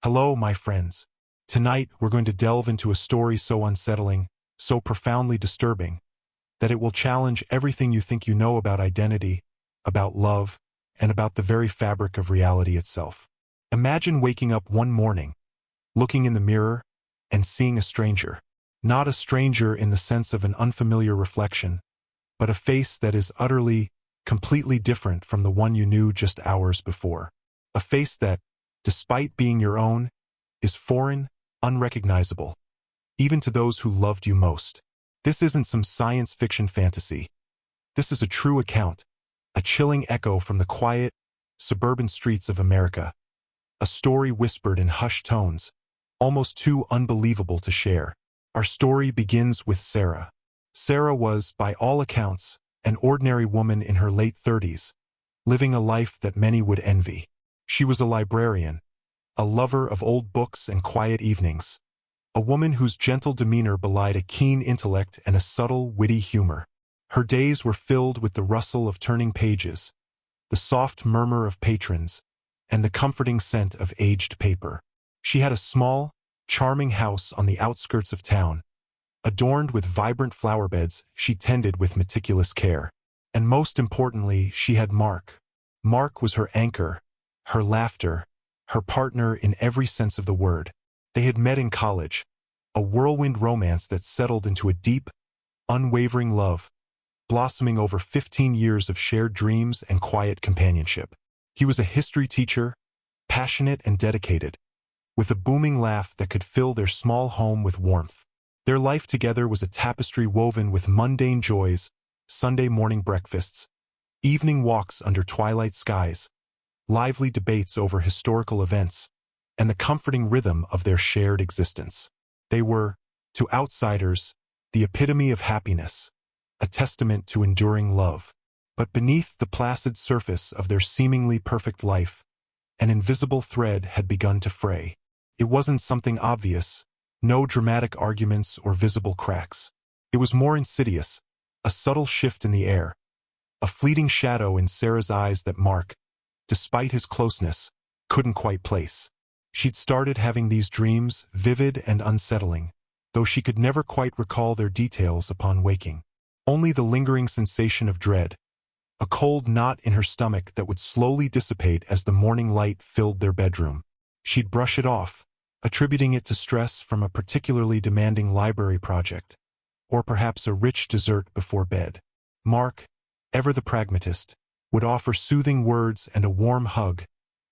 Hello, my friends. Tonight, we're going to delve into a story so unsettling, so profoundly disturbing, that it will challenge everything you think you know about identity, about love, and about the very fabric of reality itself. Imagine waking up one morning, looking in the mirror, and seeing a stranger. Not a stranger in the sense of an unfamiliar reflection, but a face that is utterly, completely different from the one you knew just hours before. A face that, despite being your own, is foreign, unrecognizable, even to those who loved you most. This isn't some science fiction fantasy. This is a true account, a chilling echo from the quiet, suburban streets of America. A story whispered in hushed tones, almost too unbelievable to share. Our story begins with Sarah. Sarah was, by all accounts, an ordinary woman in her late 30s, living a life that many would envy. She was a librarian, a lover of old books and quiet evenings, a woman whose gentle demeanor belied a keen intellect and a subtle, witty humor. Her days were filled with the rustle of turning pages, the soft murmur of patrons, and the comforting scent of aged paper. She had a small, charming house on the outskirts of town, adorned with vibrant flower beds she tended with meticulous care. And most importantly, she had Mark. Mark was her anchor, her laughter, her partner in every sense of the word. They had met in college, a whirlwind romance that settled into a deep, unwavering love, blossoming over 15 years of shared dreams and quiet companionship. He was a history teacher, passionate and dedicated, with a booming laugh that could fill their small home with warmth. Their life together was a tapestry woven with mundane joys, Sunday morning breakfasts, evening walks under twilight skies, lively debates over historical events, and the comforting rhythm of their shared existence. They were, to outsiders, the epitome of happiness, a testament to enduring love. But beneath the placid surface of their seemingly perfect life, an invisible thread had begun to fray. It wasn't something obvious, no dramatic arguments or visible cracks. It was more insidious, a subtle shift in the air, a fleeting shadow in Sarah's eyes that Mark, despite his closeness, couldn't quite place. She'd started having these dreams, vivid and unsettling, though she could never quite recall their details upon waking. Only the lingering sensation of dread, a cold knot in her stomach that would slowly dissipate as the morning light filled their bedroom. She'd brush it off, attributing it to stress from a particularly demanding library project, or perhaps a rich dessert before bed. Mark, ever the pragmatist, would offer soothing words and a warm hug,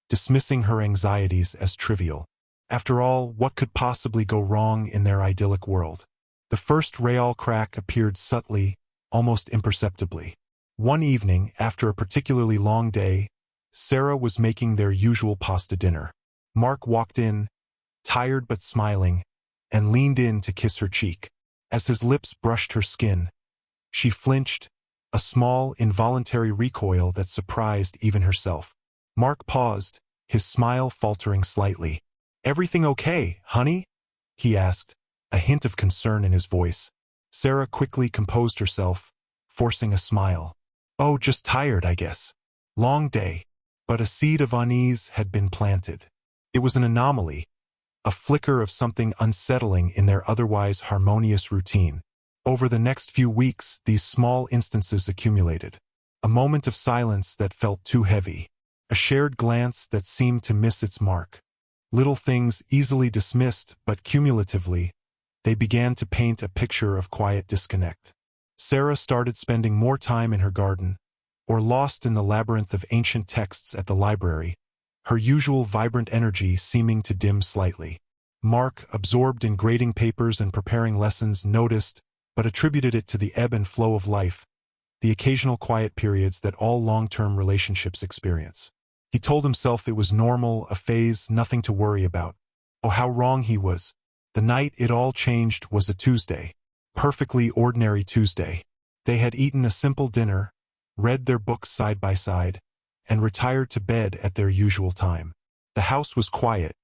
dismissing her anxieties as trivial. After all, what could possibly go wrong in their idyllic world? The first real crack appeared subtly, almost imperceptibly. One evening, after a particularly long day, Sarah was making their usual pasta dinner. Mark walked in, tired but smiling, and leaned in to kiss her cheek. As his lips brushed her skin, she flinched, a small, involuntary recoil that surprised even herself. Mark paused, his smile faltering slightly. "Everything okay, honey?" he asked, a hint of concern in his voice. Sarah quickly composed herself, forcing a smile. "Oh, just tired, I guess. Long day." But a seed of unease had been planted. It was an anomaly, a flicker of something unsettling in their otherwise harmonious routine. Over the next few weeks, these small instances accumulated. A moment of silence that felt too heavy. A shared glance that seemed to miss its mark. Little things easily dismissed, but cumulatively, they began to paint a picture of quiet disconnect. Sarah started spending more time in her garden, or lost in the labyrinth of ancient texts at the library, her usual vibrant energy seeming to dim slightly. Mark, absorbed in grading papers and preparing lessons, noticed, but attributed it to the ebb and flow of life, the occasional quiet periods that all long-term relationships experience. He told himself it was normal, a phase, nothing to worry about. Oh, how wrong he was. The night it all changed was a Tuesday. Perfectly ordinary Tuesday. They had eaten a simple dinner, read their books side by side, and retired to bed at their usual time. The house was quiet,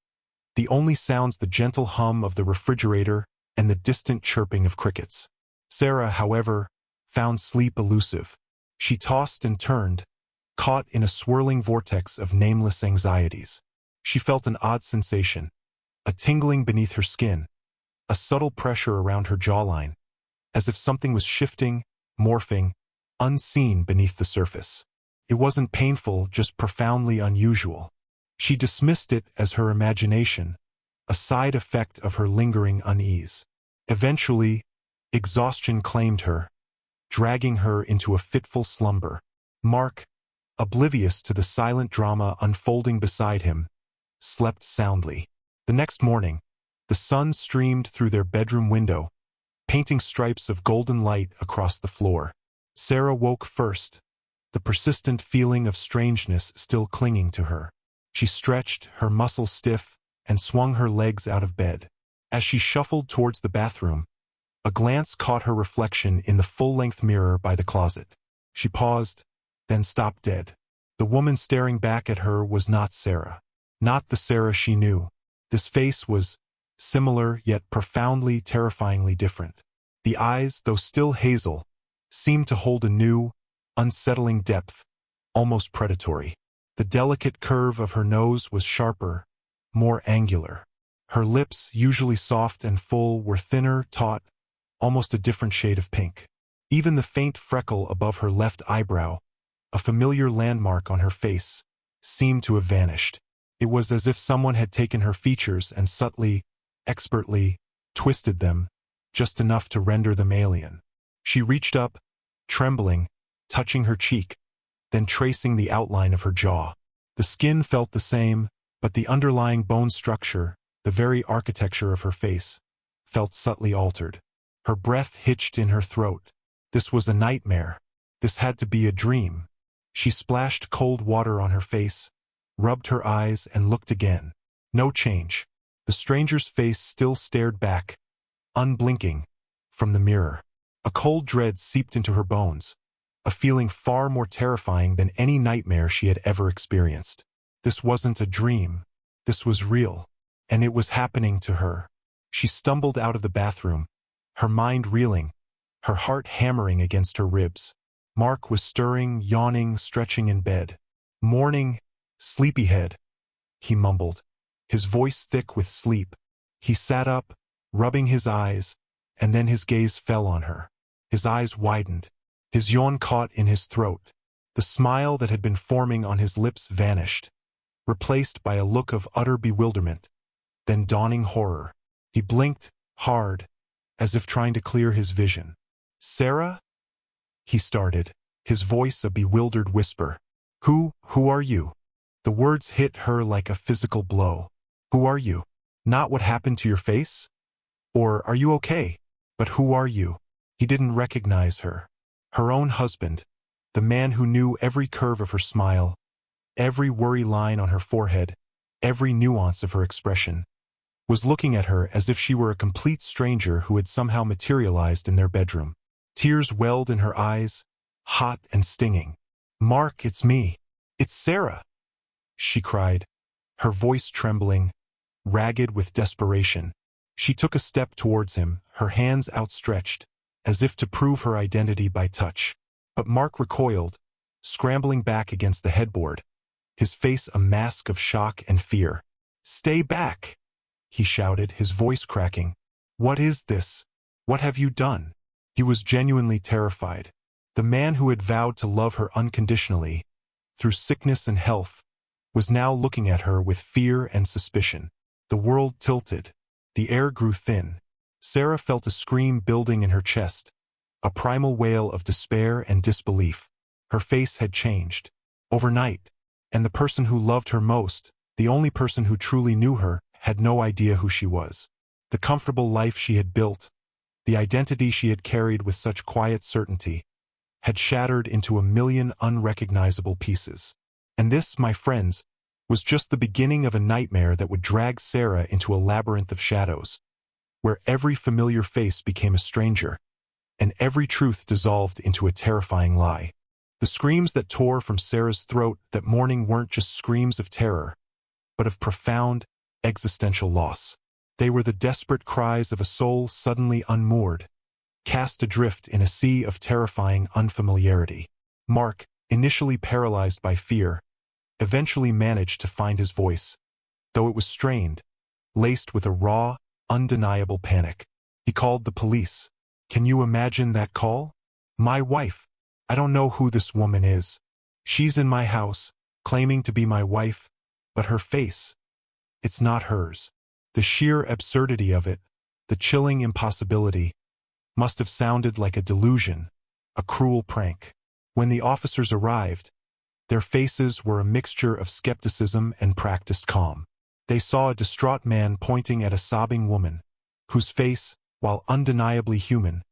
the only sounds the gentle hum of the refrigerator and the distant chirping of crickets. Sarah, however, found sleep elusive. She tossed and turned, caught in a swirling vortex of nameless anxieties. She felt an odd sensation, a tingling beneath her skin, a subtle pressure around her jawline, as if something was shifting, morphing, unseen beneath the surface. It wasn't painful, just profoundly unusual. She dismissed it as her imagination, a side effect of her lingering unease. Eventually, exhaustion claimed her, dragging her into a fitful slumber. Mark, oblivious to the silent drama unfolding beside him, slept soundly. The next morning, the sun streamed through their bedroom window, painting stripes of golden light across the floor. Sarah woke first, the persistent feeling of strangeness still clinging to her. She stretched, her muscles stiff, and swung her legs out of bed. As she shuffled towards the bathroom, a glance caught her reflection in the full-length mirror by the closet. She paused, then stopped dead. The woman staring back at her was not Sarah. Not the Sarah she knew. This face was similar yet profoundly, terrifyingly different. The eyes, though still hazel, seemed to hold a new, unsettling depth, almost predatory. The delicate curve of her nose was sharper, more angular. Her lips, usually soft and full, were thinner, taut, almost a different shade of pink. Even the faint freckle above her left eyebrow, a familiar landmark on her face, seemed to have vanished. It was as if someone had taken her features and subtly, expertly, twisted them, just enough to render them alien. She reached up, trembling, touching her cheek, then tracing the outline of her jaw. The skin felt the same, but the underlying bone structure, the very architecture of her face, felt subtly altered. Her breath hitched in her throat. This was a nightmare. This had to be a dream. She splashed cold water on her face, rubbed her eyes, and looked again. No change. The stranger's face still stared back, unblinking, from the mirror. A cold dread seeped into her bones, a feeling far more terrifying than any nightmare she had ever experienced. This wasn't a dream. This was real, and it was happening to her. She stumbled out of the bathroom, her mind reeling, her heart hammering against her ribs. Mark was stirring, yawning, stretching in bed. "Morning, sleepyhead," he mumbled, his voice thick with sleep. He sat up, rubbing his eyes, and then his gaze fell on her. His eyes widened. His yawn caught in his throat. The smile that had been forming on his lips vanished, replaced by a look of utter bewilderment, then dawning horror. He blinked, hard, as if trying to clear his vision. "Sarah?" he started, his voice a bewildered whisper. Who are you?" The words hit her like a physical blow. "Who are you? Not what happened to your face? Or are you okay? But who are you?" He didn't recognize her. Her own husband, the man who knew every curve of her smile, every worry line on her forehead, every nuance of her expression, was looking at her as if she were a complete stranger who had somehow materialized in their bedroom. Tears welled in her eyes, hot and stinging. "Mark, it's me. It's Sarah," she cried, her voice trembling, ragged with desperation. She took a step towards him, her hands outstretched, as if to prove her identity by touch. But Mark recoiled, scrambling back against the headboard, his face a mask of shock and fear. "Stay back," he shouted, his voice cracking. "What is this? What have you done?" He was genuinely terrified. The man who had vowed to love her unconditionally, through sickness and health, was now looking at her with fear and suspicion. The world tilted. The air grew thin. Sarah felt a scream building in her chest, a primal wail of despair and disbelief. Her face had changed. Overnight. And the person who loved her most, the only person who truly knew her, had no idea who she was. The comfortable life she had built, the identity she had carried with such quiet certainty, had shattered into a million unrecognizable pieces. And this, my friends, was just the beginning of a nightmare that would drag Sarah into a labyrinth of shadows, where every familiar face became a stranger, and every truth dissolved into a terrifying lie. The screams that tore from Sarah's throat that morning weren't just screams of terror, but of profound, existential loss. They were the desperate cries of a soul suddenly unmoored, cast adrift in a sea of terrifying unfamiliarity. Mark, initially paralyzed by fear, eventually managed to find his voice, though it was strained, laced with a raw, undeniable panic. He called the police. Can you imagine that call? My wife. I don't know who this woman is. She's in my house, claiming to be my wife, but her face, it's not hers. The sheer absurdity of it, the chilling impossibility, must have sounded like a delusion, a cruel prank. When the officers arrived, their faces were a mixture of skepticism and practiced calm. They saw a distraught man pointing at a sobbing woman, whose face, while undeniably human,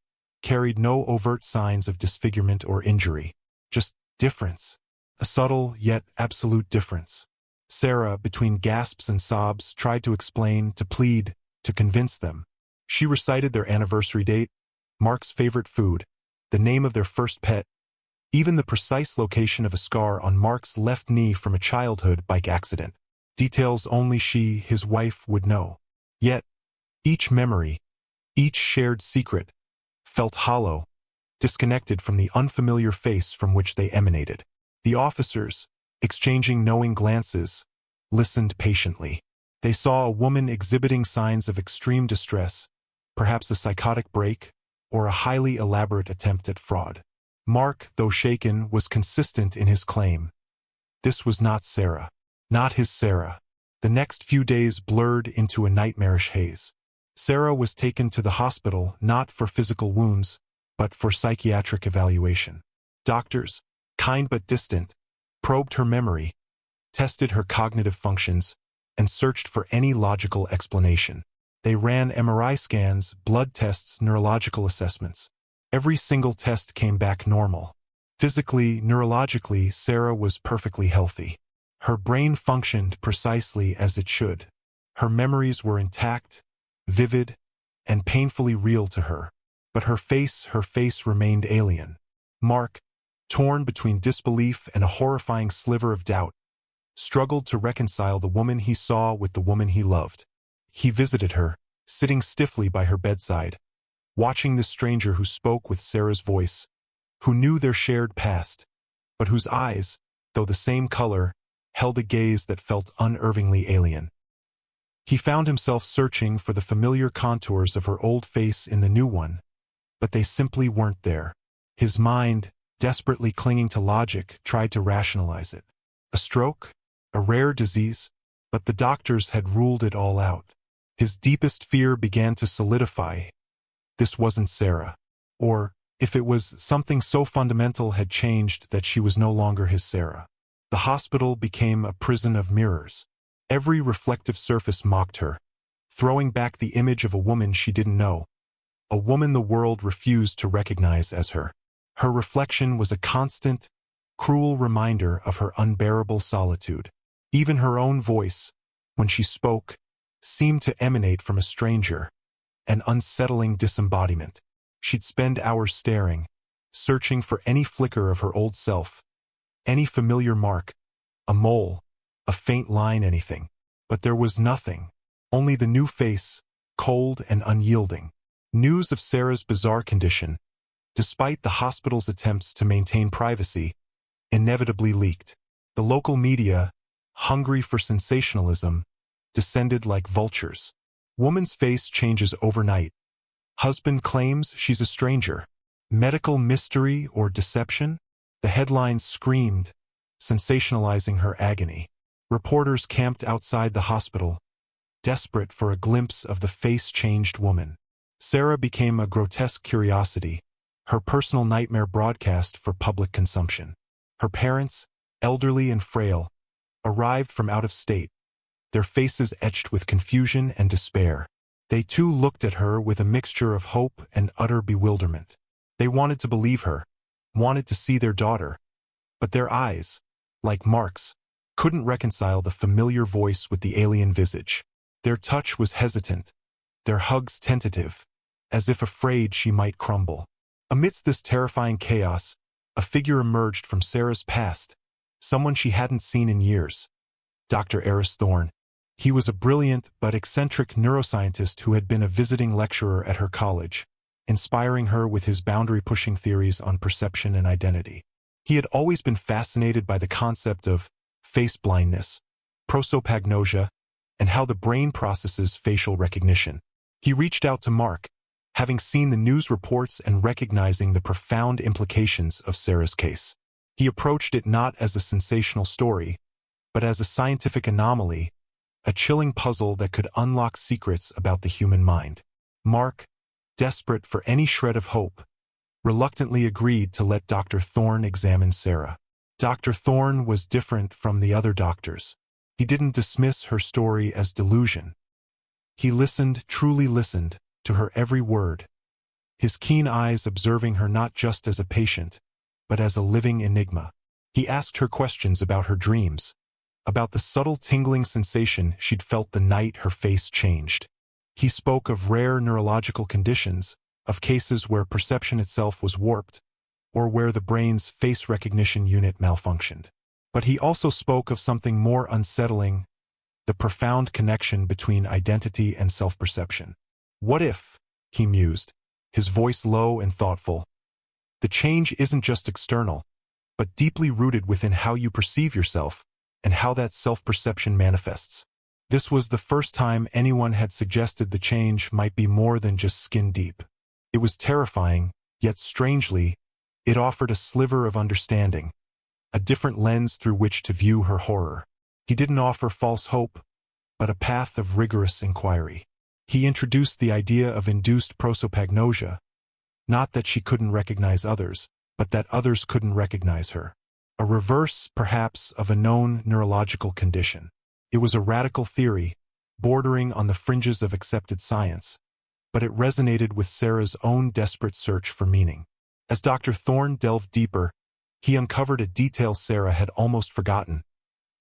carried no overt signs of disfigurement or injury. Just difference. A subtle yet absolute difference. Sarah, between gasps and sobs, tried to explain, to plead, to convince them. She recited their anniversary date, Mark's favorite food, the name of their first pet, even the precise location of a scar on Mark's left knee from a childhood bike accident. Details only she, his wife, would know. Yet, each memory, each shared secret, felt hollow, disconnected from the unfamiliar face from which they emanated. The officers, exchanging knowing glances, listened patiently. They saw a woman exhibiting signs of extreme distress, perhaps a psychotic break, or a highly elaborate attempt at fraud. Mark, though shaken, was consistent in his claim. This was not Sarah. Not his Sarah. The next few days blurred into a nightmarish haze. Sarah was taken to the hospital not for physical wounds, but for psychiatric evaluation. Doctors, kind but distant, probed her memory, tested her cognitive functions, and searched for any logical explanation. They ran MRI scans, blood tests, neurological assessments. Every single test came back normal. Physically, neurologically, Sarah was perfectly healthy. Her brain functioned precisely as it should. Her memories were intact, vivid, and painfully real to her. But her face remained alien. Mark, torn between disbelief and a horrifying sliver of doubt, struggled to reconcile the woman he saw with the woman he loved. He visited her, sitting stiffly by her bedside, watching the stranger who spoke with Sarah's voice, who knew their shared past, but whose eyes, though the same color, held a gaze that felt unervingly alien. He found himself searching for the familiar contours of her old face in the new one, but they simply weren't there. His mind, desperately clinging to logic, tried to rationalize it. A stroke? A rare disease? But the doctors had ruled it all out. His deepest fear began to solidify. This wasn't Sarah. Or, if it was, something so fundamental had changed that she was no longer his Sarah. The hospital became a prison of mirrors. Every reflective surface mocked her, throwing back the image of a woman she didn't know, a woman the world refused to recognize as her. Her reflection was a constant, cruel reminder of her unbearable solitude. Even her own voice, when she spoke, seemed to emanate from a stranger, an unsettling disembodiment. She'd spend hours staring, searching for any flicker of her old self, any familiar mark, a mole, a faint line, anything. But there was nothing, only the new face, cold and unyielding. News of Sarah's bizarre condition, despite the hospital's attempts to maintain privacy, inevitably leaked. The local media, hungry for sensationalism, descended like vultures. Woman's face changes overnight. Husband claims she's a stranger. Medical mystery or deception? The headlines screamed, sensationalizing her agony. Reporters camped outside the hospital, desperate for a glimpse of the face-changed woman. Sarah became a grotesque curiosity, her personal nightmare broadcast for public consumption. Her parents, elderly and frail, arrived from out of state, their faces etched with confusion and despair. They too looked at her with a mixture of hope and utter bewilderment. They wanted to believe her, wanted to see their daughter, but their eyes, like Mark's, couldn't reconcile the familiar voice with the alien visage. Their touch was hesitant, their hugs tentative, as if afraid she might crumble. Amidst this terrifying chaos, a figure emerged from Sarah's past, someone she hadn't seen in years. Dr. Eris Thorne. He was a brilliant but eccentric neuroscientist who had been a visiting lecturer at her college, inspiring her with his boundary-pushing theories on perception and identity. He had always been fascinated by the concept of face blindness, prosopagnosia, and how the brain processes facial recognition. He reached out to Mark, having seen the news reports and recognizing the profound implications of Sarah's case. He approached it not as a sensational story, but as a scientific anomaly, a chilling puzzle that could unlock secrets about the human mind. Mark, desperate for any shred of hope, reluctantly agreed to let Dr. Thorne examine Sarah. Dr. Thorne was different from the other doctors. He didn't dismiss her story as delusion. He listened, truly listened, to her every word, his keen eyes observing her not just as a patient, but as a living enigma. He asked her questions about her dreams, about the subtle tingling sensation she'd felt the night her face changed. He spoke of rare neurological conditions, of cases where perception itself was warped, or where the brain's face recognition unit malfunctioned. But he also spoke of something more unsettling, the profound connection between identity and self-perception. What if, he mused, his voice low and thoughtful, the change isn't just external, but deeply rooted within how you perceive yourself and how that self-perception manifests. This was the first time anyone had suggested the change might be more than just skin deep. It was terrifying, yet strangely, it offered a sliver of understanding, a different lens through which to view her horror. He didn't offer false hope, but a path of rigorous inquiry. He introduced the idea of induced prosopagnosia, not that she couldn't recognize others, but that others couldn't recognize her. A reverse, perhaps, of a known neurological condition. It was a radical theory, bordering on the fringes of accepted science, but it resonated with Sarah's own desperate search for meaning. As Dr. Thorne delved deeper, he uncovered a detail Sarah had almost forgotten,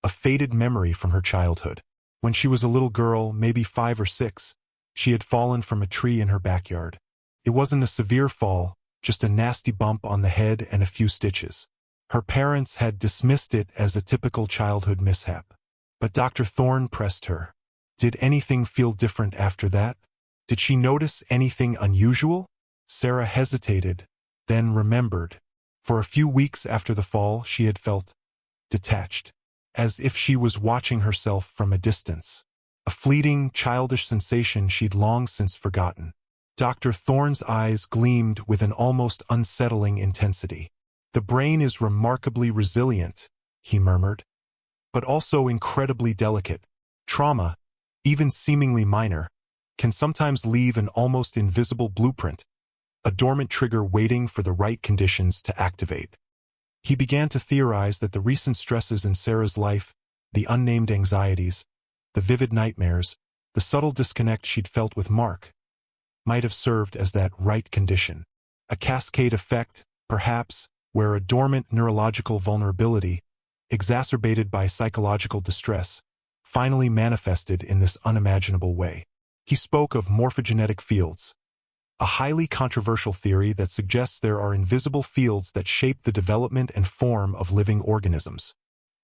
a faded memory from her childhood. When she was a little girl, maybe 5 or 6, she had fallen from a tree in her backyard. It wasn't a severe fall, just a nasty bump on the head and a few stitches. Her parents had dismissed it as a typical childhood mishap. But Dr. Thorne pressed her. Did anything feel different after that? Did she notice anything unusual? Sarah hesitated, then remembered. For a few weeks after the fall, she had felt detached, as if she was watching herself from a distance. A fleeting, childish sensation she'd long since forgotten. Dr. Thorne's eyes gleamed with an almost unsettling intensity. The brain is remarkably resilient, he murmured, but also incredibly delicate. Trauma, even seemingly minor, can sometimes leave an almost invisible blueprint, a dormant trigger waiting for the right conditions to activate. He began to theorize that the recent stresses in Sarah's life, the unnamed anxieties, the vivid nightmares, the subtle disconnect she'd felt with Mark, might have served as that right condition. A cascade effect, perhaps, where a dormant neurological vulnerability, exacerbated by psychological distress, finally manifested in this unimaginable way. He spoke of morphogenetic fields, a highly controversial theory that suggests there are invisible fields that shape the development and form of living organisms.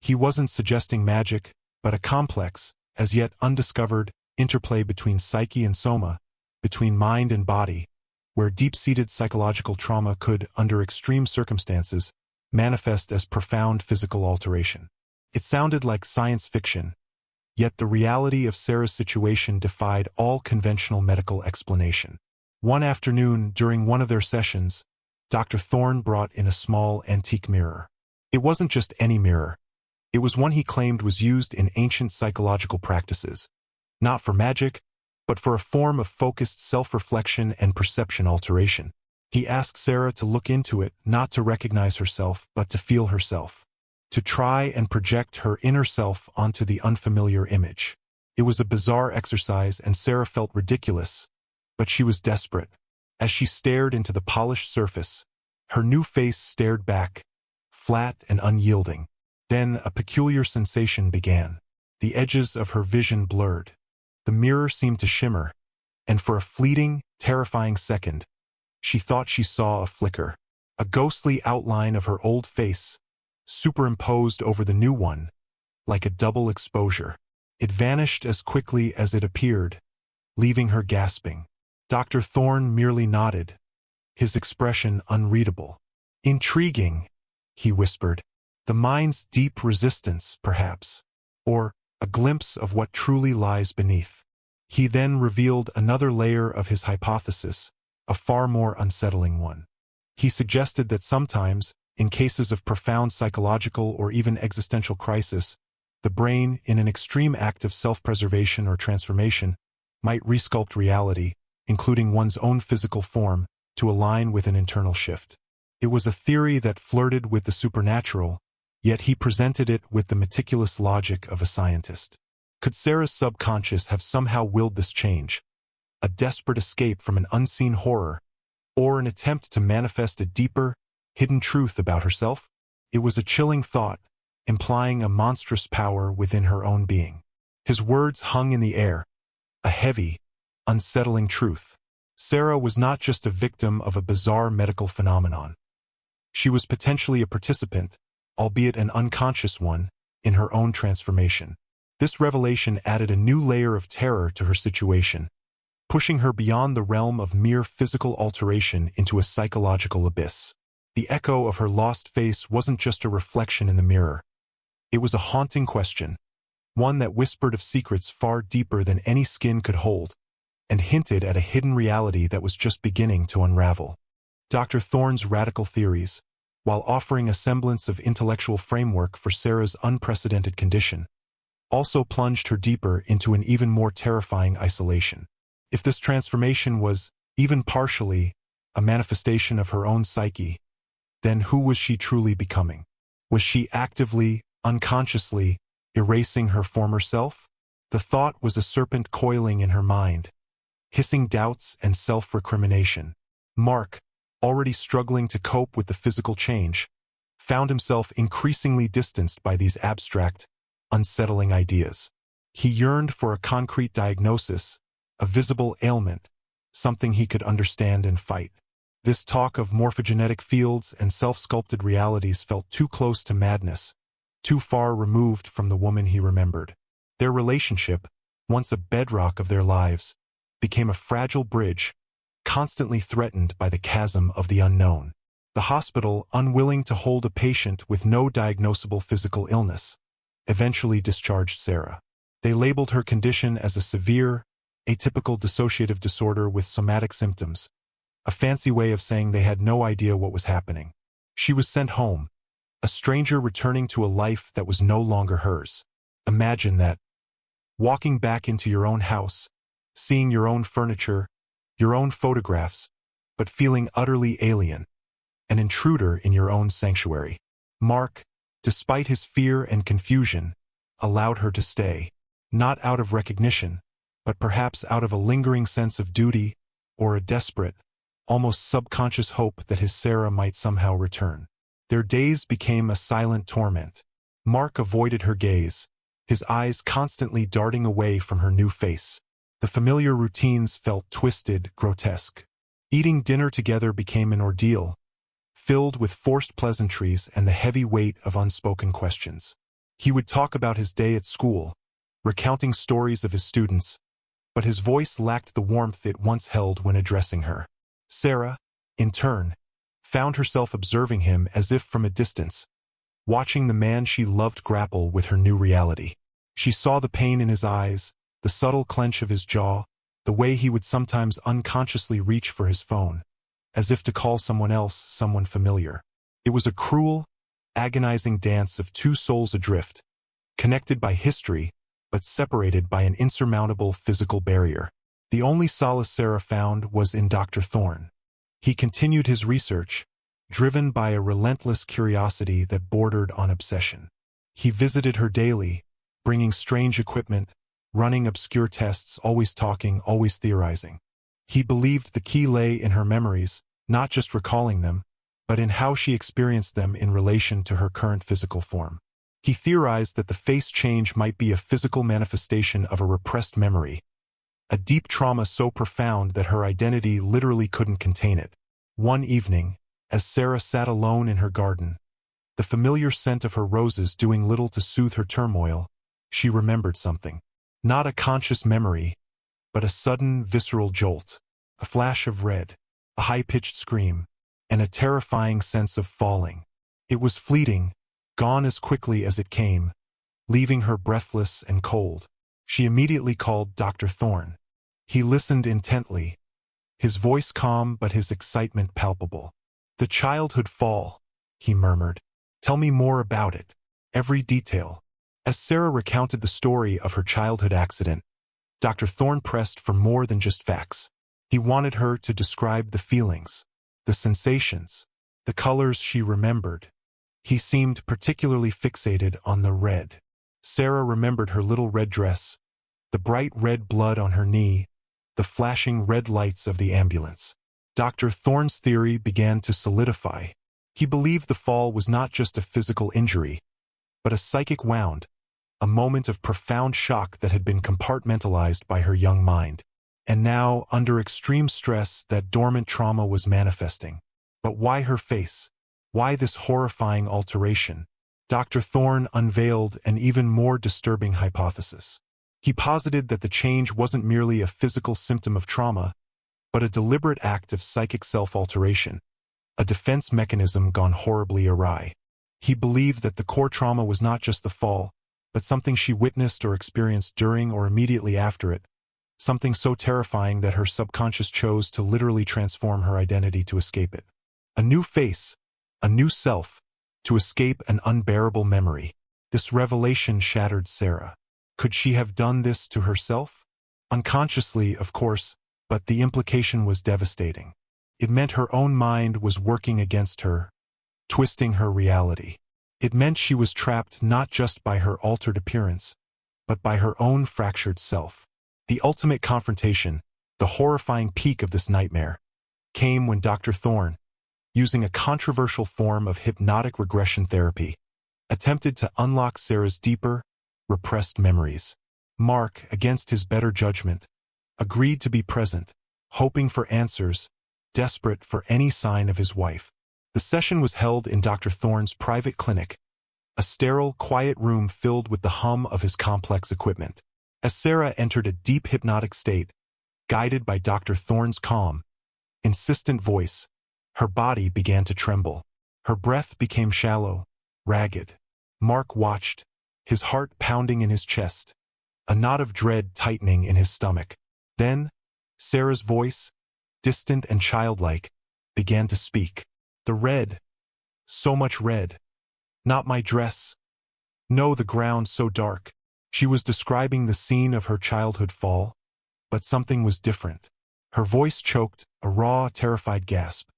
He wasn't suggesting magic, but a complex, as yet undiscovered, interplay between psyche and soma, between mind and body, where deep-seated psychological trauma could, under extreme circumstances, manifest as profound physical alteration. It sounded like science fiction, yet the reality of Sarah's situation defied all conventional medical explanation. One afternoon, during one of their sessions, Dr. Thorne brought in a small antique mirror. It wasn't just any mirror. It was one he claimed was used in ancient psychological practices, not for magic, but for a form of focused self-reflection and perception alteration. He asked Sarah to look into it, not to recognize herself, but to feel herself, to try and project her inner self onto the unfamiliar image. It was a bizarre exercise, and Sarah felt ridiculous, but she was desperate. As she stared into the polished surface, her new face stared back, flat and unyielding. Then a peculiar sensation began. The edges of her vision blurred. The mirror seemed to shimmer, and for a fleeting, terrifying second, she thought she saw a flicker, a ghostly outline of her old face, superimposed over the new one, like a double exposure. It vanished as quickly as it appeared, leaving her gasping. Dr. Thorne merely nodded, his expression unreadable. Intriguing, he whispered. The mind's deep resistance, perhaps. Or a glimpse of what truly lies beneath. He then revealed another layer of his hypothesis, a far more unsettling one. He suggested that sometimes, in cases of profound psychological or even existential crisis, the brain, in an extreme act of self-preservation or transformation, might resculpt reality, including one's own physical form, to align with an internal shift. It was a theory that flirted with the supernatural, yet he presented it with the meticulous logic of a scientist. Could Sarah's subconscious have somehow willed this change? A desperate escape from an unseen horror, or an attempt to manifest a deeper, hidden truth about herself? It was a chilling thought, implying a monstrous power within her own being. His words hung in the air, a heavy, unsettling truth. Sarah was not just a victim of a bizarre medical phenomenon. She was potentially a participant, albeit an unconscious one, in her own transformation. This revelation added a new layer of terror to her situation, pushing her beyond the realm of mere physical alteration into a psychological abyss. The echo of her lost face wasn't just a reflection in the mirror. It was a haunting question, one that whispered of secrets far deeper than any skin could hold, and hinted at a hidden reality that was just beginning to unravel. Dr. Thorne's radical theories, while offering a semblance of intellectual framework for Sarah's unprecedented condition, also plunged her deeper into an even more terrifying isolation. If this transformation was, even partially, a manifestation of her own psyche, then who was she truly becoming? Was she actively, unconsciously, erasing her former self? The thought was a serpent coiling in her mind, hissing doubts and self-recrimination. Mark, already struggling to cope with the physical change, found himself increasingly distanced by these abstract, unsettling ideas. He yearned for a concrete diagnosis, a visible ailment, something he could understand and fight. This talk of morphogenetic fields and self-sculpted realities felt too close to madness, too far removed from the woman he remembered. Their relationship, once a bedrock of their lives, became a fragile bridge, constantly threatened by the chasm of the unknown. The hospital, unwilling to hold a patient with no diagnosable physical illness, eventually discharged Sarah. They labeled her condition as a severe, atypical dissociative disorder with somatic symptoms, a fancy way of saying they had no idea what was happening. She was sent home, a stranger returning to a life that was no longer hers. Imagine that. Walking back into your own house, seeing your own furniture, your own photographs, but feeling utterly alien, an intruder in your own sanctuary. Mark, despite his fear and confusion, allowed her to stay, not out of recognition, but perhaps out of a lingering sense of duty or a desperate, almost subconscious hope that his Sarah might somehow return. Their days became a silent torment. Mark avoided her gaze, his eyes constantly darting away from her new face. The familiar routines felt twisted, grotesque. Eating dinner together became an ordeal, filled with forced pleasantries and the heavy weight of unspoken questions. He would talk about his day at school, recounting stories of his students, but his voice lacked the warmth it once held when addressing her. Sarah, in turn, found herself observing him as if from a distance, watching the man she loved grapple with her new reality. She saw the pain in his eyes, the subtle clench of his jaw, the way he would sometimes unconsciously reach for his phone, as if to call someone else someone familiar. It was a cruel, agonizing dance of two souls adrift, connected by history, but separated by an insurmountable physical barrier. The only solace Sarah found was in Dr. Thorne. He continued his research, driven by a relentless curiosity that bordered on obsession. He visited her daily, bringing strange equipment, running obscure tests, always talking, always theorizing. He believed the key lay in her memories, not just recalling them, but in how she experienced them in relation to her current physical form. He theorized that the face change might be a physical manifestation of a repressed memory, a deep trauma so profound that her identity literally couldn't contain it. One evening, as Sarah sat alone in her garden, the familiar scent of her roses doing little to soothe her turmoil, she remembered something. Not a conscious memory, but a sudden, visceral jolt, a flash of red, a high-pitched scream, and a terrifying sense of falling. It was fleeting, gone as quickly as it came, leaving her breathless and cold. She immediately called Dr. Thorne. He listened intently, his voice calm but his excitement palpable. "The childhood fall," he murmured. "Tell me more about it. Every detail." As Sarah recounted the story of her childhood accident, Dr. Thorne pressed for more than just facts. He wanted her to describe the feelings, the sensations, the colors she remembered. He seemed particularly fixated on the red. Sarah remembered her little red dress, the bright red blood on her knee, the flashing red lights of the ambulance. Dr. Thorne's theory began to solidify. He believed the fall was not just a physical injury, but a psychic wound, a moment of profound shock that had been compartmentalized by her young mind. And now, under extreme stress, that dormant trauma was manifesting. But why her face? Why this horrifying alteration? Dr. Thorne unveiled an even more disturbing hypothesis. He posited that the change wasn't merely a physical symptom of trauma, but a deliberate act of psychic self-alteration, a defense mechanism gone horribly awry. He believed that the core trauma was not just the fall, but something she witnessed or experienced during or immediately after it, something so terrifying that her subconscious chose to literally transform her identity to escape it. A new face, a new self, to escape an unbearable memory. This revelation shattered Sarah. Could she have done this to herself? Unconsciously, of course, but the implication was devastating. It meant her own mind was working against her, twisting her reality. It meant she was trapped not just by her altered appearance, but by her own fractured self. The ultimate confrontation, the horrifying peak of this nightmare, came when Dr. Thorne, using a controversial form of hypnotic regression therapy, attempted to unlock Sarah's deeper, repressed memories. Mark, against his better judgment, agreed to be present, hoping for answers, desperate for any sign of his wife. The session was held in Dr. Thorne's private clinic, a sterile, quiet room filled with the hum of his complex equipment. As Sarah entered a deep hypnotic state, guided by Dr. Thorne's calm, insistent voice, her body began to tremble. Her breath became shallow, ragged. Mark watched, his heart pounding in his chest, a knot of dread tightening in his stomach. Then, Sarah's voice, distant and childlike, began to speak. "The red. So much red. Not my dress. No, the ground so dark." She was describing the scene of her childhood fall, but something was different. Her voice choked, a raw, terrified gasp.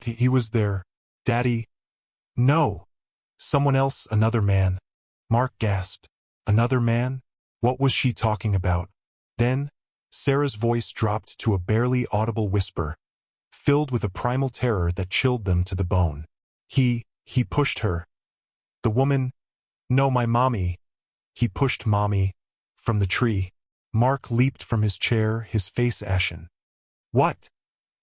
He was there. Daddy. No. Someone else, another man. Mark gasped. Another man? What was she talking about? Then, Sarah's voice dropped to a barely audible whisper, filled with a primal terror that chilled them to the bone. He pushed her. The woman. No, my mommy. He pushed Mommy from the tree. Mark leaped from his chair, his face ashen. "What?"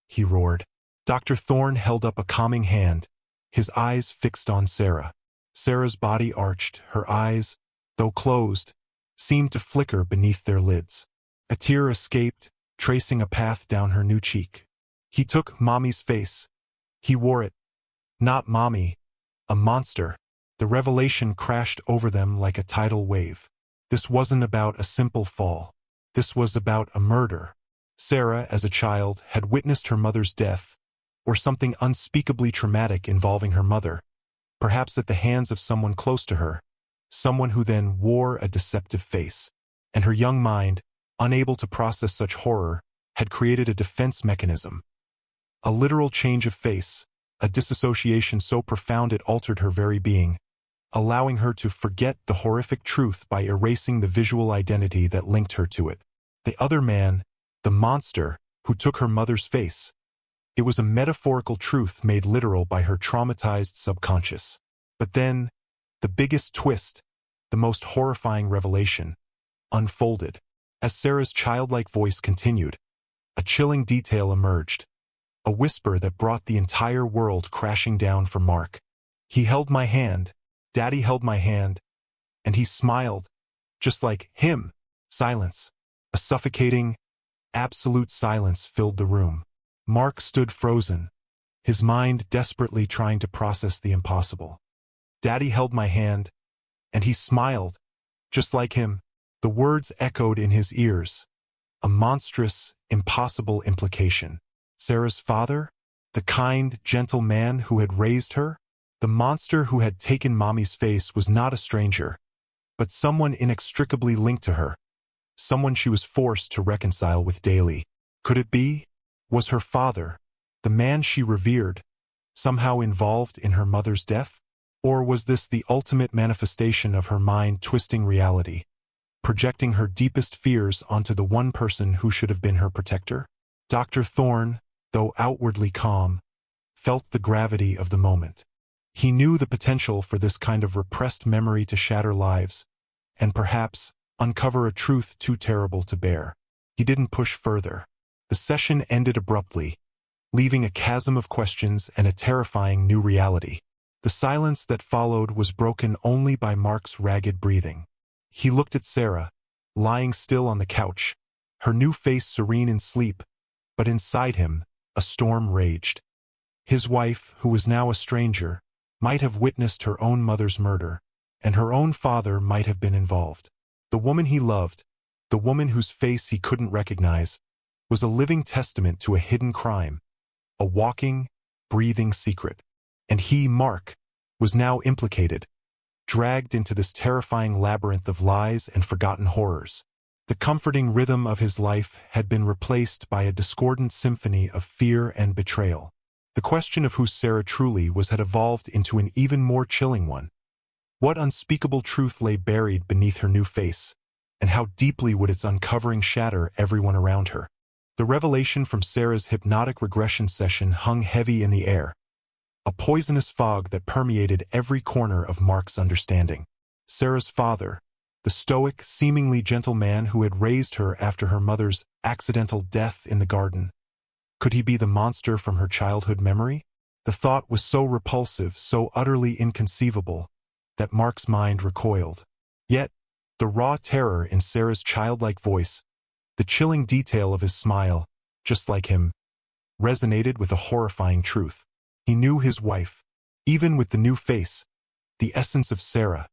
he roared. Dr. Thorne held up a calming hand, his eyes fixed on Sarah. Sarah's body arched, her eyes, though closed, seemed to flicker beneath their lids. A tear escaped, tracing a path down her new cheek. He took Mommy's face. He wore it. Not Mommy. A monster. The revelation crashed over them like a tidal wave. This wasn't about a simple fall. This was about a murder. Sarah, as a child, had witnessed her mother's death, or something unspeakably traumatic involving her mother, perhaps at the hands of someone close to her, someone who then wore a deceptive face. And her young mind, unable to process such horror, had created a defense mechanism. A literal change of face, a disassociation so profound it altered her very being, allowing her to forget the horrific truth by erasing the visual identity that linked her to it. The other man, the monster, who took her mother's face. It was a metaphorical truth made literal by her traumatized subconscious. But then, the biggest twist, the most horrifying revelation, unfolded. As Sarah's childlike voice continued, a chilling detail emerged, a whisper that brought the entire world crashing down for Mark. He held my hand. Daddy held my hand, and he smiled, just like him. Silence. A suffocating, absolute silence filled the room. Mark stood frozen, his mind desperately trying to process the impossible. Daddy held my hand, and he smiled, Just like him, the words echoed in his ears. A monstrous, impossible implication. Sarah's father? The kind, gentle man who had raised her? The monster who had taken Mommy's face was not a stranger, but someone inextricably linked to her, someone she was forced to reconcile with daily. Could it be? Was her father, the man she revered, somehow involved in her mother's death? Or was this the ultimate manifestation of her mind twisting reality, projecting her deepest fears onto the one person who should have been her protector? Dr. Thorne, though outwardly calm, felt the gravity of the moment. He knew the potential for this kind of repressed memory to shatter lives, and perhaps uncover a truth too terrible to bear. He didn't push further. The session ended abruptly, leaving a chasm of questions and a terrifying new reality. The silence that followed was broken only by Mark's ragged breathing. He looked at Sarah, lying still on the couch, her new face serene in sleep, but inside him, a storm raged. His wife, who was now a stranger, might have witnessed her own mother's murder, and her own father might have been involved. The woman he loved, the woman whose face he couldn't recognize, was a living testament to a hidden crime, a walking, breathing secret. And he, Mark, was now implicated, dragged into this terrifying labyrinth of lies and forgotten horrors. The comforting rhythm of his life had been replaced by a discordant symphony of fear and betrayal. The question of who Sarah truly was had evolved into an even more chilling one. What unspeakable truth lay buried beneath her new face, and how deeply would its uncovering shatter everyone around her? The revelation from Sarah's hypnotic regression session hung heavy in the air, a poisonous fog that permeated every corner of Mark's understanding. Sarah's father, the stoic, seemingly gentle man who had raised her after her mother's accidental death in the garden. Could he be the monster from her childhood memory? The thought was so repulsive, so utterly inconceivable, that Mark's mind recoiled. Yet, the raw terror in Sarah's childlike voice, the chilling detail of his smile, just like him, resonated with a horrifying truth. He knew his wife, even with the new face, the essence of Sarah,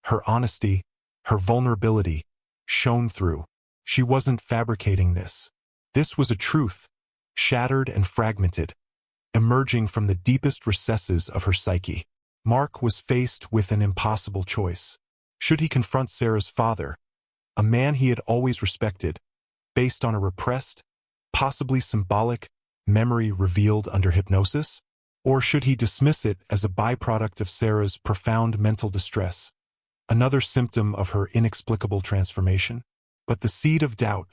her honesty, her vulnerability, shone through. She wasn't fabricating this. This was a truth, shattered and fragmented, emerging from the deepest recesses of her psyche. Mark was faced with an impossible choice. Should he confront Sarah's father, a man he had always respected, based on a repressed, possibly symbolic, memory revealed under hypnosis? Or should he dismiss it as a byproduct of Sarah's profound mental distress, another symptom of her inexplicable transformation? But the seed of doubt,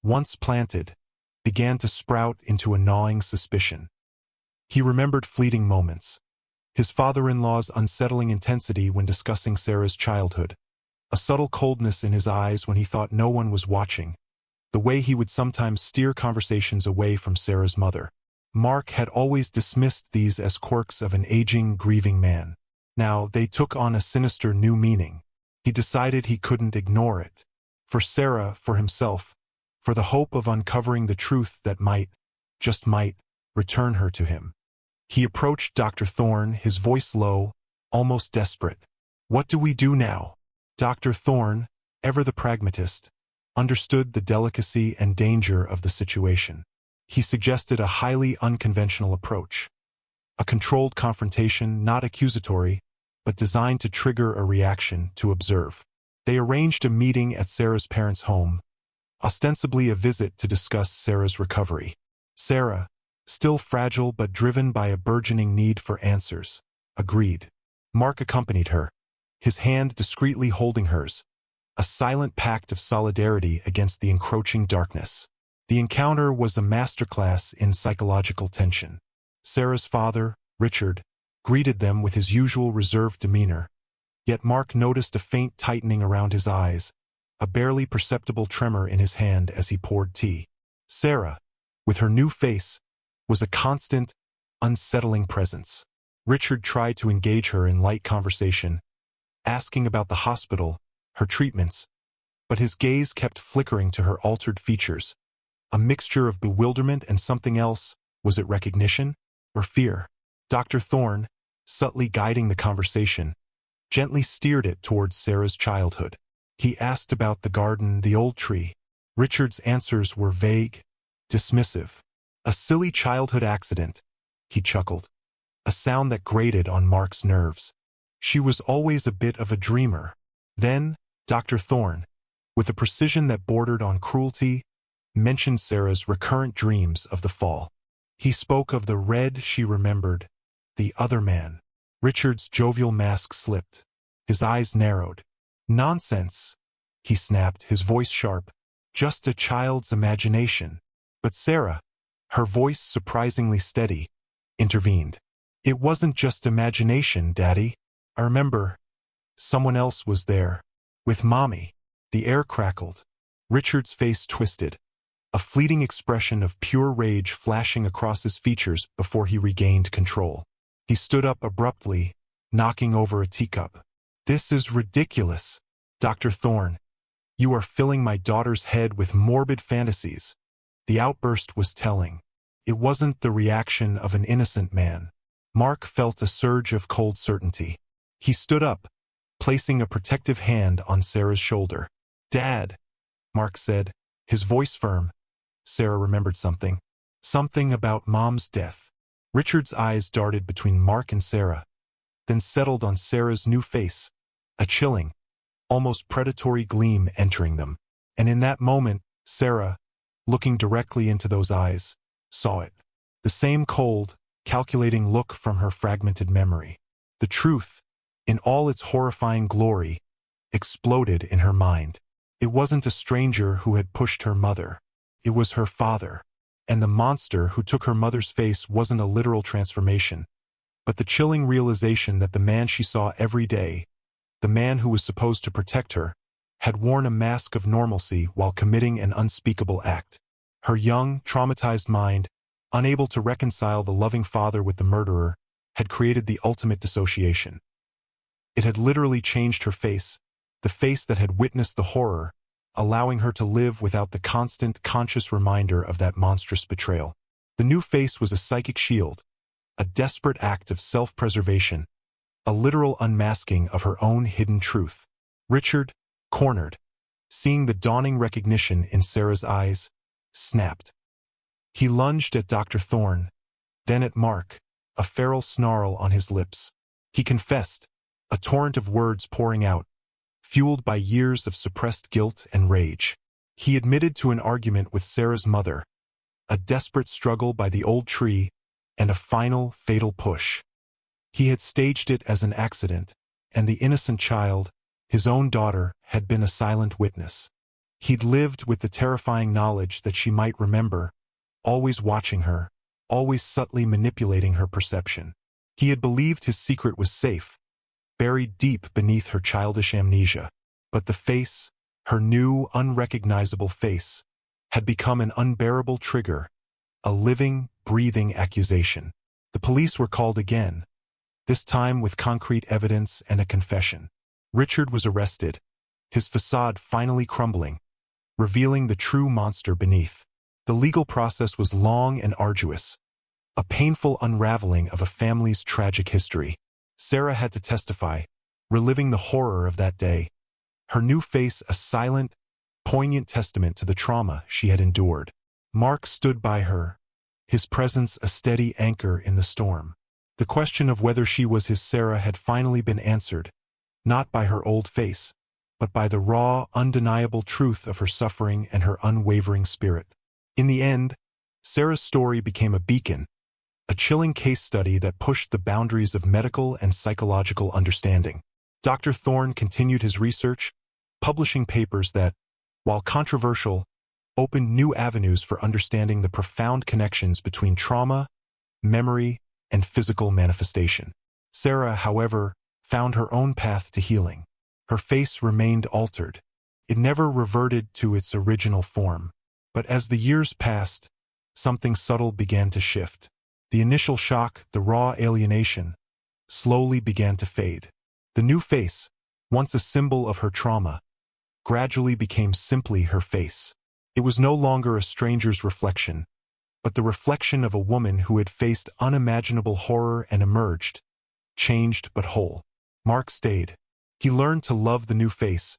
once planted, began to sprout into a gnawing suspicion. He remembered fleeting moments, his father-in-law's unsettling intensity when discussing Sarah's childhood, a subtle coldness in his eyes when he thought no one was watching, the way he would sometimes steer conversations away from Sarah's mother. Mark had always dismissed these as quirks of an aging, grieving man. Now they took on a sinister new meaning. He decided he couldn't ignore it. For Sarah, for himself, for the hope of uncovering the truth that might, just might, return her to him. He approached Dr. Thorne, his voice low, almost desperate. "What do we do now?" Dr. Thorne, ever the pragmatist, understood the delicacy and danger of the situation. He suggested a highly unconventional approach, a controlled confrontation, not accusatory, but designed to trigger a reaction, to observe. They arranged a meeting at Sarah's parents' home, ostensibly a visit to discuss Sarah's recovery. Sarah, still fragile but driven by a burgeoning need for answers, agreed. Mark accompanied her, his hand discreetly holding hers, a silent pact of solidarity against the encroaching darkness. The encounter was a masterclass in psychological tension. Sarah's father, Richard, greeted them with his usual reserved demeanor, yet Mark noticed a faint tightening around his eyes, a barely perceptible tremor in his hand as he poured tea. Sarah, with her new face, was a constant, unsettling presence. Richard tried to engage her in light conversation, asking about the hospital, her treatments, but his gaze kept flickering to her altered features, a mixture of bewilderment and something else. Was it recognition or fear? Dr. Thorne, subtly guiding the conversation, gently steered it towards Sarah's childhood. He asked about the garden, the old tree. Richard's answers were vague, dismissive. A silly childhood accident, he chuckled. A sound that grated on Mark's nerves. She was always a bit of a dreamer. Then, Dr. Thorne, with a precision that bordered on cruelty, mentioned Sarah's recurrent dreams of the fall. He spoke of the red she remembered, the other man. Richard's jovial mask slipped. His eyes narrowed. "Nonsense," he snapped, his voice sharp. "Just a child's imagination." But Sarah, her voice surprisingly steady, intervened. "It wasn't just imagination, Daddy. I remember. Someone else was there. With Mommy." The air crackled. Richard's face twisted, a fleeting expression of pure rage flashing across his features before he regained control. He stood up abruptly, knocking over a teacup. "This is ridiculous. Dr. Thorne, you are filling my daughter's head with morbid fantasies." The outburst was telling. It wasn't the reaction of an innocent man. Mark felt a surge of cold certainty. He stood up, placing a protective hand on Sarah's shoulder. "Dad," Mark said, his voice firm. Sarah remembered something. Something about Mom's death. Richard's eyes darted between Mark and Sarah, then settled on Sarah's new face, a chilling, almost predatory gleam entering them. And in that moment, Sarah, looking directly into those eyes, saw it. The same cold, calculating look from her fragmented memory. The truth, in all its horrifying glory, exploded in her mind. It wasn't a stranger who had pushed her mother. It was her father. And the monster who took her mother's face wasn't a literal transformation, but the chilling realization that the man she saw every day, the man who was supposed to protect her, had worn a mask of normalcy while committing an unspeakable act. Her young, traumatized mind, unable to reconcile the loving father with the murderer, had created the ultimate dissociation. It had literally changed her face, the face that had witnessed the horror, allowing her to live without the constant, conscious reminder of that monstrous betrayal. The new face was a psychic shield, a desperate act of self-preservation, a literal unmasking of her own hidden truth. Richard, cornered, seeing the dawning recognition in Sarah's eyes, snapped. He lunged at Dr. Thorne, then at Mark, a feral snarl on his lips. He confessed, a torrent of words pouring out, fueled by years of suppressed guilt and rage. He admitted to an argument with Sarah's mother, a desperate struggle by the old tree, and a final, fatal push. He had staged it as an accident, and the innocent child, his own daughter, had been a silent witness. He'd lived with the terrifying knowledge that she might remember, always watching her, always subtly manipulating her perception. He had believed his secret was safe, buried deep beneath her childish amnesia. But the face, her new, unrecognizable face, had become an unbearable trigger, a living, breathing accusation. The police were called again, this time with concrete evidence and a confession. Richard was arrested, his facade finally crumbling, revealing the true monster beneath. The legal process was long and arduous, a painful unraveling of a family's tragic history. Sarah had to testify, reliving the horror of that day, her new face a silent, poignant testament to the trauma she had endured. Mark stood by her, his presence a steady anchor in the storm. The question of whether she was his Sarah had finally been answered, not by her old face, but by the raw, undeniable truth of her suffering and her unwavering spirit. In the end, Sarah's story became a beacon, a chilling case study that pushed the boundaries of medical and psychological understanding. Dr. Thorne continued his research, publishing papers that, while controversial, opened new avenues for understanding the profound connections between trauma, memory, and physical manifestation. Sarah, however, found her own path to healing. Her face remained altered. It never reverted to its original form. But as the years passed, something subtle began to shift. The initial shock, the raw alienation, slowly began to fade. The new face, once a symbol of her trauma, gradually became simply her face. It was no longer a stranger's reflection, but the reflection of a woman who had faced unimaginable horror and emerged, changed but whole. Mark stayed. He learned to love the new face,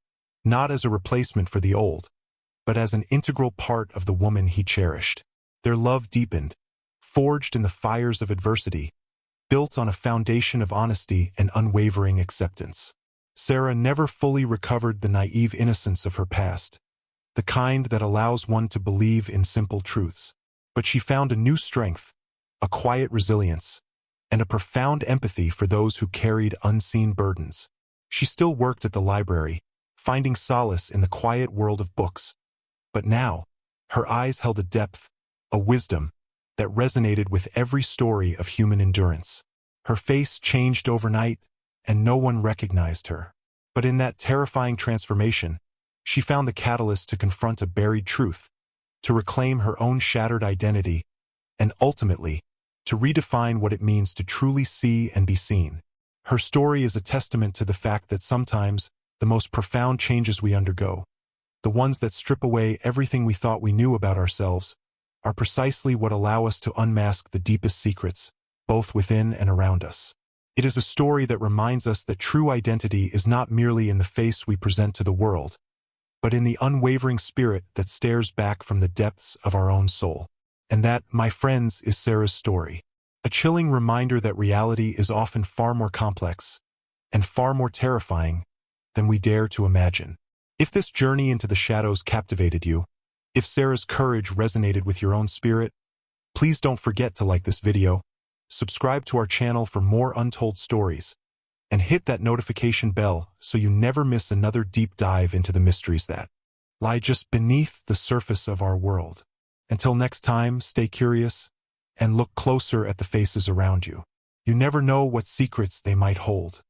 not as a replacement for the old, but as an integral part of the woman he cherished. Their love deepened, forged in the fires of adversity, built on a foundation of honesty and unwavering acceptance. Sarah never fully recovered the naive innocence of her past, the kind that allows one to believe in simple truths. But she found a new strength, a quiet resilience, and a profound empathy for those who carried unseen burdens. She still worked at the library, finding solace in the quiet world of books. But now, her eyes held a depth, a wisdom, that resonated with every story of human endurance. Her face changed overnight, and no one recognized her. But in that terrifying transformation, she found the catalyst to confront a buried truth, to reclaim her own shattered identity, and ultimately, to redefine what it means to truly see and be seen. Her story is a testament to the fact that sometimes the most profound changes we undergo, the ones that strip away everything we thought we knew about ourselves, are precisely what allow us to unmask the deepest secrets, both within and around us. It is a story that reminds us that true identity is not merely in the face we present to the world, but in the unwavering spirit that stares back from the depths of our own soul. And that, my friends, is Sarah's story. A chilling reminder that reality is often far more complex and far more terrifying than we dare to imagine. If this journey into the shadows captivated you, if Sarah's courage resonated with your own spirit, please don't forget to like this video, subscribe to our channel for more untold stories, and hit that notification bell so you never miss another deep dive into the mysteries that lie just beneath the surface of our world. Until next time, stay curious and look closer at the faces around you. You never know what secrets they might hold.